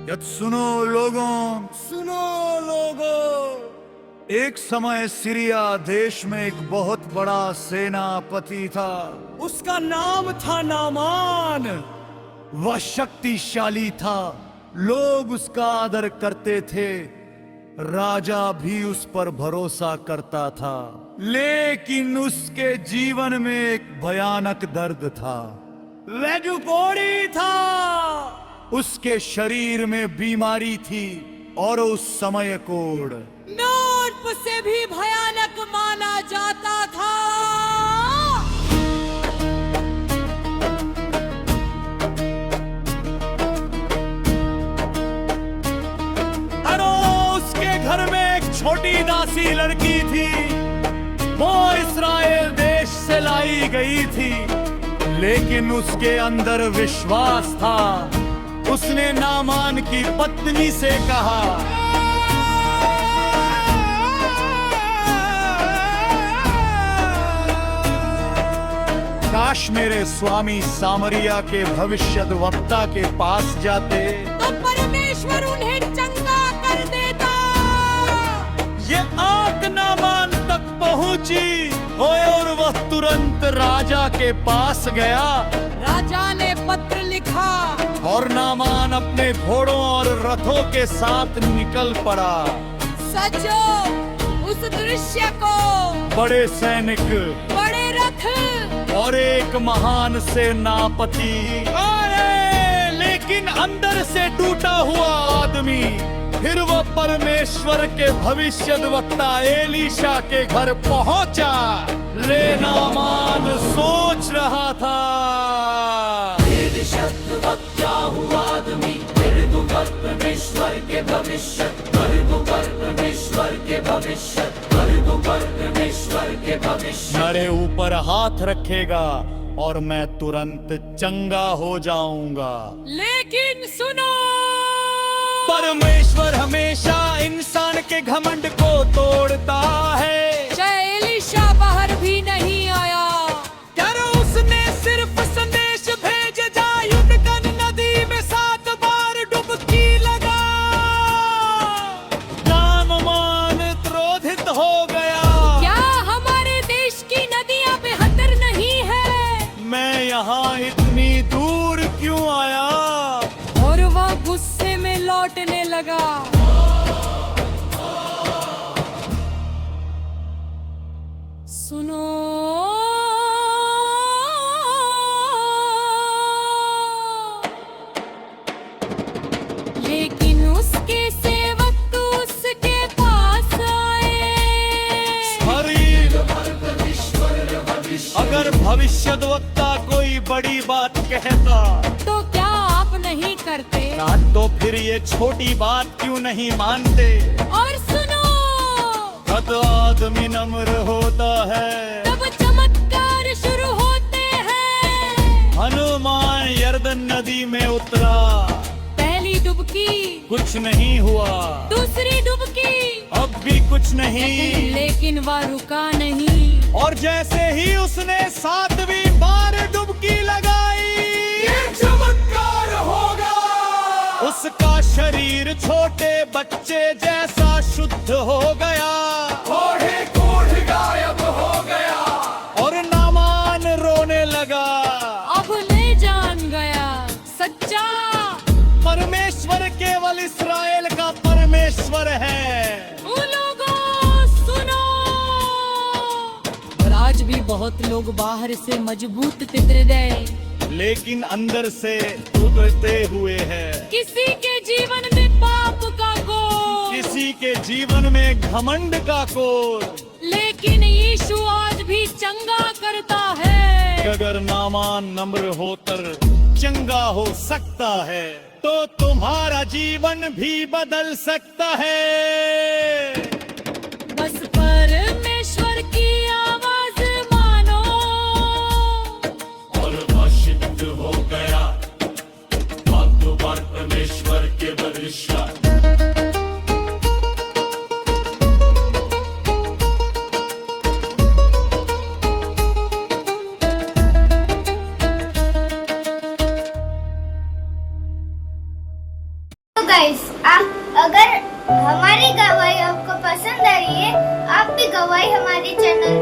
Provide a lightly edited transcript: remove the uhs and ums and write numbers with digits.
यत सुनो लोगों, एक समय सीरिया देश में एक बहुत बड़ा सेनापति था। उसका नाम था नामान। वह शक्तिशाली था, लोग उसका आदर करते थे, राजा भी उस पर भरोसा करता था। लेकिन उसके जीवन में एक भयानक दर्द था। वह जो बॉडी था, उसके शरीर में बीमारी थी और उस समय कोड़ नोट से भी भयानक माना जाता था। उसके घर में एक छोटी दासी लड़की थी। वो इस्राएल देश से लाई गई थी, लेकिन उसके अंदर विश्वास था। उसने नामान की पत्नी से कहा, काश मेरे स्वामी सामरिया के भविष्यद्वक्ता के पास जाते तो परमेश्वर उन्हें चंगा कर देता। ये आग नामान तक पहुंची और वह तुरंत राजा के पास गया। राजा ने पत्र लिखा और नामान अपने घोड़ों और रथों के साथ निकल पड़ा। सचो उस दृश्य को, बड़े सैनिक, बड़े रथ और एक महान सेनापति। लेकिन अंदर से टूटा हुआ आदमी। फिर वह परमेश्वर के भविष्यद्वक्ता एलीशा के घर पहुंचा। ले नामान सोच रहा था, एलीशा हुआ आदमी, मेरे को कर परमेश्वर के भविष्य, मेरे को कर परमेश्वर के भविष्य, मेरे को कर परमेश्वर के भविष्य। मेरे ऊपर हाथ रखेगा और मैं तुरंत चंगा हो जाऊंगा। लेकिन सुनो, परमेश्वर हमेशा इंसान के घमंड को तोड़ता है। एलीशा बाहर भी नहीं आया। यार उसने सिर्फ संदेश भेज, जा युद्ध कर, नदी में 7 बार डुबकी लगा। नामान क्रोधित हो गया। क्या हमारे देश की नदियां बेहतर नहीं है? मैं यहाँ इतनी दूर क्यों आया? और वह गुस्से में लौटने लगा। सुनो, लेकिन उसके सेवक उसके पास आए। अगर भविष्यद्वक्ता कोई बड़ी बात कहता तो क्या आप नहीं करते? तो फिर ये छोटी बात क्यों नहीं मानते? और सुनो, जब आदमी नम्र होता है तब चमत्कार शुरू होते हैं। हनुमान यर्दन नदी में उतरा, पहली डुबकी, कुछ नहीं हुआ। दूसरी डुबकी, अब भी कुछ नहीं। लेकिन वह रुका नहीं। और जैसे ही उसने 7वीं बार डुबकी लगाई, ये चमत्कार होगा। उसका शरीर छोटे बच्चे जैसा शुद्ध हो गया। कोढ़ गायब हो गया। और नामान रोने लगा। अब नहीं जान गया, सच्चा परमेश्वर केवल इस्राएल का परमेश्वर है। उन लोगों सुनो। और आज भी बहुत लोग बाहर से मजबूत हृदय, लेकिन अंदर से टूटते हुए है। किसी के जीवन में पाप का कोर, किसी के जीवन में घमंड का कोर। लेकिन यीशु आज भी चंगा करता है। अगर नामान नम्र होकर चंगा हो सकता है, तो तुम्हारा जीवन भी बदल सकता है। बस परमेश्वर की आवाज मानो और वह सिद्ध हो गया। भक्तों पर परमेश्वर के भविष्य। गाइस, अगर हमारी गवाही आपको पसंद आई है, आप भी गवाही हमारे चैनल